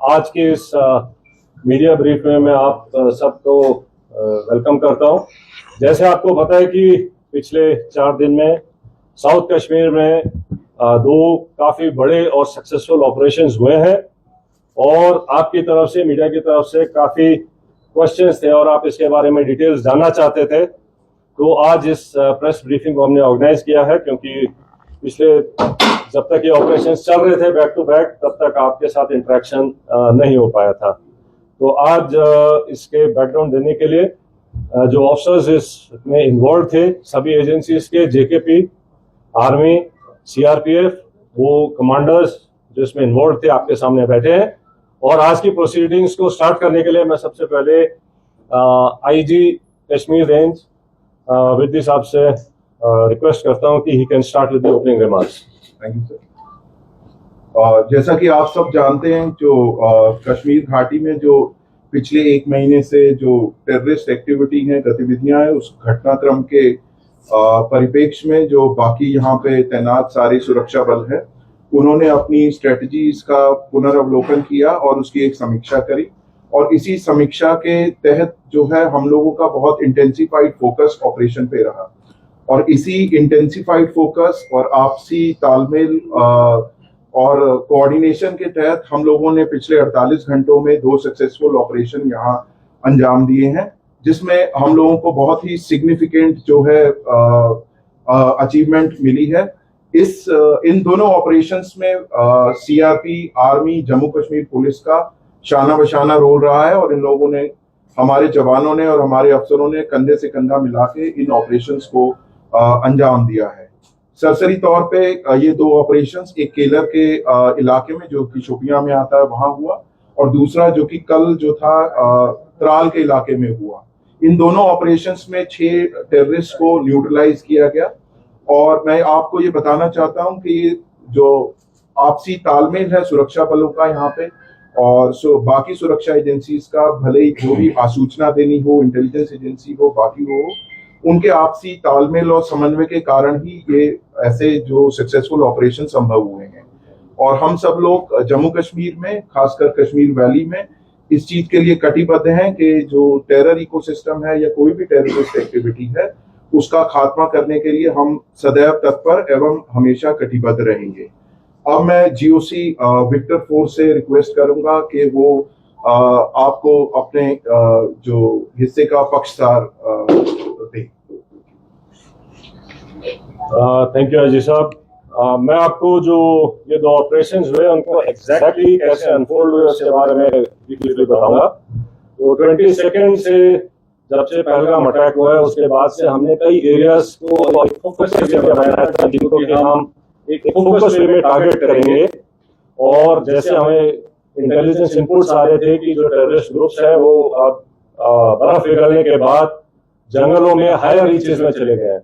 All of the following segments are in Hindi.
आज के इस मीडिया ब्रीफ में मैं आप सबको वेलकम करता हूं। जैसे आपको पता है कि पिछले 4 दिन में साउथ कश्मीर में 2 काफ़ी बड़े और सक्सेसफुल ऑपरेशंस हुए हैं और आपकी तरफ से, मीडिया की तरफ से काफ़ी क्वेश्चंस थे और आप इसके बारे में डिटेल्स जानना चाहते थे। तो आज इस प्रेस ब्रीफिंग को हमने ऑर्गेनाइज किया है क्योंकि पिछले जब तक ये ऑपरेशन चल रहे थे बैक टू बैक, तब तक आपके साथ इंटरेक्शन नहीं हो पाया था। तो आज इसके बैकग्राउंड देने के लिए जो ऑफिसर्स इसमें इन्वॉल्व थे, सभी एजेंसीज के, जेकेपी, आर्मी, सीआरपीएफ, वो कमांडर्स जो इसमें इन्वॉल्व थे आपके सामने बैठे हैं। और आज की प्रोसीडिंग्स को स्टार्ट करने के लिए मैं सबसे पहले आईजी कश्मीर रेंज विद्या साहब से रिक्वेस्ट करता हूं कि he can start with the opening remarks. Thank you sir. जैसा कि आप सब जानते हैं, जो कश्मीर घाटी में जो पिछले 1 महीने से जो टेररिस्ट एक्टिविटी है, गतिविधियां हैं, उस घटनाक्रम के परिप्रेक्ष्य में जो बाकी यहाँ पे तैनात सारे सुरक्षा बल है, उन्होंने अपनी स्ट्रेटजीज का पुनर्वलोकन किया और उसकी एक समीक्षा करी। और इसी समीक्षा के तहत जो है हम लोगों का बहुत इंटेंसिफाइड फोकस ऑपरेशन पे रहा और इसी इंटेंसिफाइड फोकस और आपसी तालमेल और कोऑर्डिनेशन के तहत हम लोगों ने पिछले 48 घंटों में 2 सक्सेसफुल ऑपरेशन यहाँ अंजाम दिए हैं, जिसमें हम लोगों को बहुत ही सिग्निफिकेंट जो है अचीवमेंट मिली है। इन दोनों ऑपरेशंस में CRP, army, Jammu Kashmir police का शाना बशाना रोल रहा है और इन लोगों ने, हमारे जवानों ने और हमारे अफसरों ने कंधे से कंधा मिला के इन ऑपरेशंस को अंजाम दिया है। सरसरी तौर पे ये 2 ऑपरेशंस, एक केलर के इलाके में जो कि शोपियां में आता है वहां हुआ और दूसरा जो कि कल जो था त्राल के इलाके में हुआ। इन दोनों ऑपरेशंस में 6 टेररिस्ट को न्यूट्रलाइज किया गया। और मैं आपको ये बताना चाहता हूं कि ये जो आपसी तालमेल है सुरक्षा बलों का यहाँ पे और बाकी सुरक्षा एजेंसीज का, भले ही जो भी आसूचना देनी हो, इंटेलिजेंस एजेंसी हो, बाकी हो, उनके आपसी तालमेल और समन्वय के कारण ही ये ऐसे जो सक्सेसफुल ऑपरेशन संभव हुए हैं। और हम सब लोग जम्मू कश्मीर में, खासकर कश्मीर वैली में, इस चीज के लिए कटिबद्ध हैं कि जो टेरर इकोसिस्टम है या कोई भी टेररिस्ट एक्टिविटी है, उसका खात्मा करने के लिए हम सदैव तत्पर एवं हमेशा कटिबद्ध रहेंगे। अब मैं जीओसी विक्टर फोर्स से रिक्वेस्ट करूंगा कि वो आपको अपने जो हिस्से का पक्षकार दें। थैंक यू अजीज साहब। मैं आपको जो ये 2 ऑपरेशंस हुए उनको एग्जैक्टली कैसे अनफोल्ड हुए उसके बारे में डिटेल बताऊंगा। तो 22 से जब से पहलगाम अटैक हुआ है उसके बाद से हमने कई एरियाज को फोकस एरिया बनाया था, जिनको कि हम एक फोकस वे में टारगेट करेंगे। और जैसे हमें इंटेलिजेंस इनपुट्स आ रहे थे कि जो टेररिस्ट ग्रुप्स है वो अब बर्फ पिघलने के बाद जंगलों में हायर रीचेस में चले गए हैं।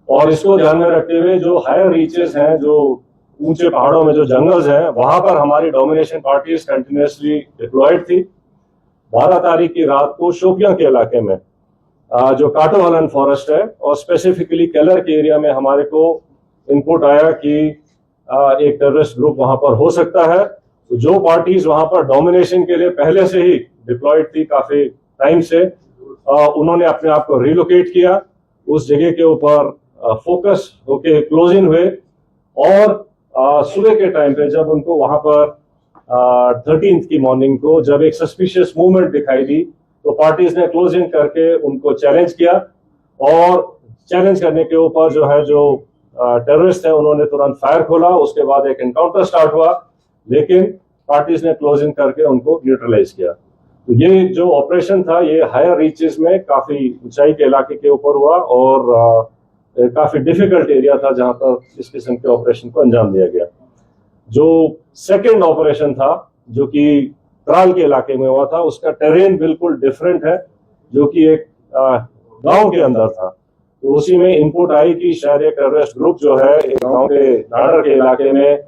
और इसको ध्यान में रखते हुए जो हायर रीचेस हैं, जो ऊंचे पहाड़ों में जो जंगल्स हैं, वहां पर हमारी डोमिनेशन पार्टीज कंटिन्यूसली डिप्लॉयड थी। 12 तारीख की रात को शोपियां के इलाके में जो काटोहलन फॉरेस्ट है और स्पेसिफिकली केलर के एरिया में हमारे को इनपुट आया कि एक टेररिस्ट ग्रुप वहां पर हो सकता है। तो जो पार्टीज वहां पर डोमिनेशन के लिए पहले से ही डिप्लॉयड थी काफी टाइम से, उन्होंने अपने आप को रिलोकेट किया, उस जगह के ऊपर फोकस होके क्लोजिंग हुए। और सुबह के टाइम पे जब उनको वहां पर 13th की मॉर्निंग को जब एक सस्पिशियस मूवमेंट दिखाई दी, तो पार्टीज ने क्लोजिंग करके उनको चैलेंज किया और चैलेंज करने के ऊपर जो है, जो टेररिस्ट है, उन्होंने तुरंत फायर खोला। उसके बाद एक एनकाउंटर स्टार्ट हुआ, लेकिन पार्टीज ने क्लोजिंग करके उनको न्यूट्रलाइज किया। तो ये जो ऑपरेशन था ये हायर रीचेस में काफी ऊंचाई के इलाके के ऊपर हुआ और काफी डिफिकल्ट एरिया था जहां पर इस किस्म के ऑपरेशन को अंजाम दिया गया। जो सेकेंड ऑपरेशन था जो कि त्राल के इलाके में हुआ था, उसका टेरेन बिल्कुल डिफरेंट है, जो कि एक गांव के अंदर था। तो उसी में इनपुट आई कि शायद एक टेररिस्ट ग्रुप जो है एक गांव के नाडर के इलाके में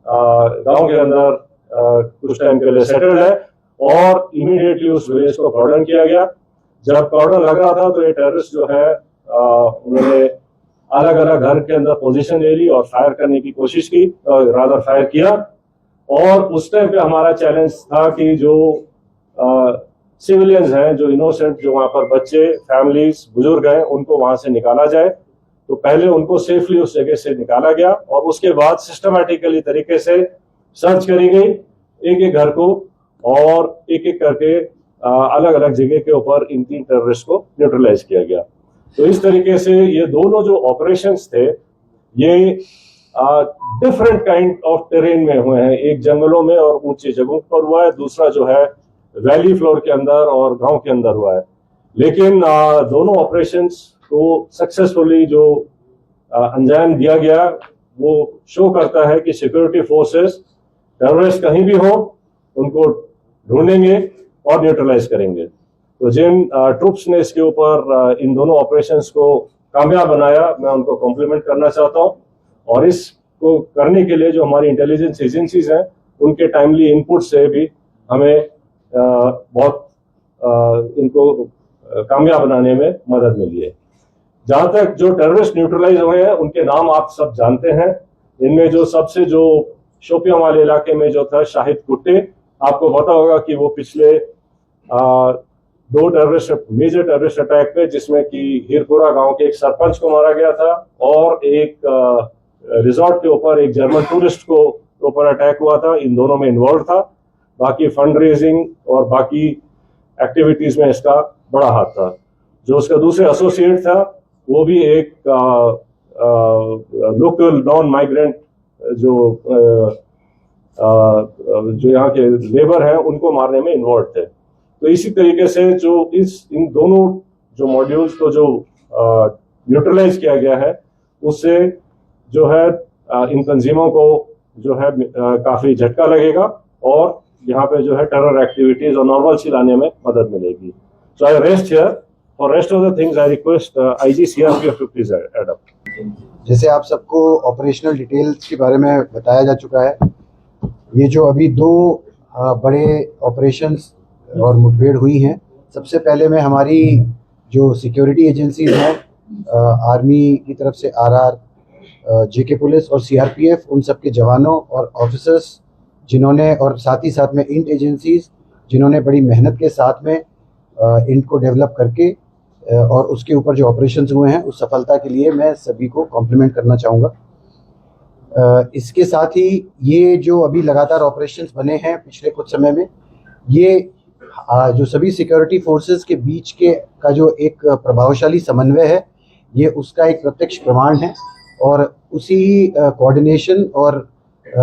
गांव के अंदर कुछ टाइम के लिए सेटल्ड है और इमीडिएटली उस विलेज को कॉर्डन किया गया। जब कॉर्डन लग रहा था तो ये टेररिस्ट जो है उन्होंने अलग अलग घर के अंदर पोजीशन ले ली और फायर करने की कोशिश की, रादर फायर किया। और उस टाइम पे हमारा चैलेंज था कि जो सिविलियंस हैं, जो इनोसेंट, जो वहां पर बच्चे, फैमिलीज, बुजुर्ग हैं, उनको वहां से निकाला जाए। तो पहले उनको सेफली उस जगह से निकाला गया और उसके बाद सिस्टमैटिकली तरीके से सर्च करी गई एक एक घर को, और एक एक करके अलग अलग जगह के ऊपर इन 3 टेररिस्ट को न्यूट्रलाइज किया गया। तो इस तरीके से ये दोनों जो ऑपरेशंस थे, ये डिफरेंट काइंड ऑफ टेरेन में हुए हैं। एक जंगलों में और ऊंची जगहों पर हुआ है, दूसरा जो है वैली फ्लोर के अंदर और गांव के अंदर हुआ है। लेकिन दोनों ऑपरेशंस को सक्सेसफुली जो अंजाम दिया गया, वो शो करता है कि सिक्योरिटी फोर्सेस टेररिस्ट कहीं भी हो उनको ढूंढेंगे और न्यूट्रलाइज करेंगे। तो जिन ट्रुप्स ने इसके ऊपर इन दोनों ऑपरेशंस को कामयाब बनाया, मैं उनको कॉम्प्लीमेंट करना चाहता हूं। और इसको करने के लिए जो हमारी इंटेलिजेंस एजेंसीज हैं, उनके टाइमली इनपुट से भी हमें बहुत इनको कामयाब बनाने में मदद मिली है। जहां तक जो टेररिस्ट न्यूट्रलाइज हुए हैं, उनके नाम आप सब जानते हैं। इनमें जो सबसे जो शोपियां वाले इलाके में जो था शाहिद कुट्टे, आपको पता होगा कि वो पिछले 2 मेजर टेररिस्ट अटैक पे, जिसमें कि हीरपुरा गांव के एक सरपंच को मारा गया था और एक रिजॉर्ट के ऊपर एक जर्मन टूरिस्ट को ऊपर अटैक हुआ था, इन दोनों में इन्वॉल्व था। बाकी फंड रेजिंग और बाकी एक्टिविटीज में इसका बड़ा हाथ था। जो उसका दूसरे एसोसिएट था, वो भी एक लोकल नॉन माइग्रेंट जो यहाँ के लेबर हैं, उनको मारने में इन्वॉल्व थे। तो इसी तरीके से जो इन दोनों जो मॉड्यूल्स को जो न्यूट्रलाइज किया गया है, उससे जो है इन तंजीमों को जो है काफी झटका लगेगा और यहाँ पे जो है टेरर एक्टिविटीज और नॉर्मलसी लाने में मदद मिलेगी। So I rest here, for rest of the things I request IG CRPF to please add up. जैसे आप सबको ऑपरेशनल डिटेल्स के बारे में बताया जा चुका है, ये जो अभी 2 बड़े ऑपरेशंस और मुठभेड़ हुई हैं, सबसे पहले मैं हमारी जो सिक्योरिटी एजेंसीज हैं, आर्मी की तरफ से आरआर, जेके पुलिस और सीआरपीएफ, उन सब के जवानों और ऑफिसर्स जिन्होंने, और साथ ही साथ में इंट एजेंसीज जिन्होंने बड़ी मेहनत के साथ में इंट को डेवलप करके और उसके ऊपर जो ऑपरेशंस हुए हैं, उस सफलता के लिए मैं सभी को कॉम्प्लीमेंट करना चाहूँगा। इसके साथ ही ये जो अभी लगातार ऑपरेशंस बने हैं पिछले कुछ समय में, ये जो सभी सिक्योरिटी फोर्सेस के बीच का जो एक प्रभावशाली समन्वय है, ये उसका एक प्रत्यक्ष प्रमाण है। और उसी कोऑर्डिनेशन और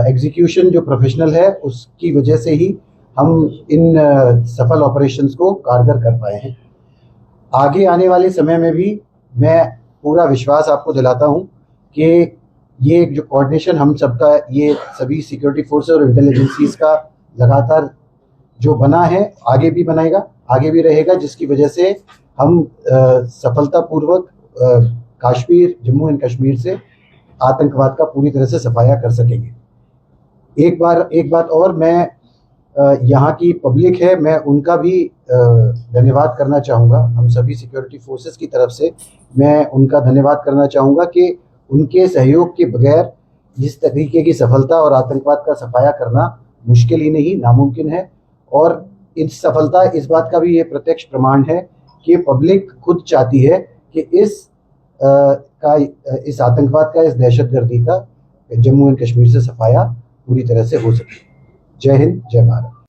एग्जीक्यूशन जो प्रोफेशनल है, उसकी वजह से ही हम इन सफल ऑपरेशंस को कारगर कर पाए हैं। आगे आने वाले समय में भी मैं पूरा विश्वास आपको दिलाता हूं कि ये जो कोऑर्डिनेशन हम सबका, ये सभी सिक्योरिटी फोर्सेस और इंटेलिजेंसीज का लगातार जो बना है, आगे भी बनाएगा, आगे भी रहेगा, जिसकी वजह से हम सफलतापूर्वक कश्मीर, जम्मू एंड कश्मीर से आतंकवाद का पूरी तरह से सफाया कर सकेंगे। एक बात और, मैं यहाँ की पब्लिक है, मैं उनका भी धन्यवाद करना चाहूँगा। हम सभी सिक्योरिटी फोर्सेस की तरफ से मैं उनका धन्यवाद करना चाहूँगा कि उनके सहयोग के बगैर इस तरीके की सफलता और आतंकवाद का सफाया करना मुश्किल ही नहीं, नामुमकिन है। और इस सफलता, इस बात का भी ये प्रत्यक्ष प्रमाण है कि पब्लिक खुद चाहती है कि इस आतंकवाद का, इस दहशतगर्दी का जम्मू एंड कश्मीर से सफाया पूरी तरह से हो सके। जय हिंद, जय भारत।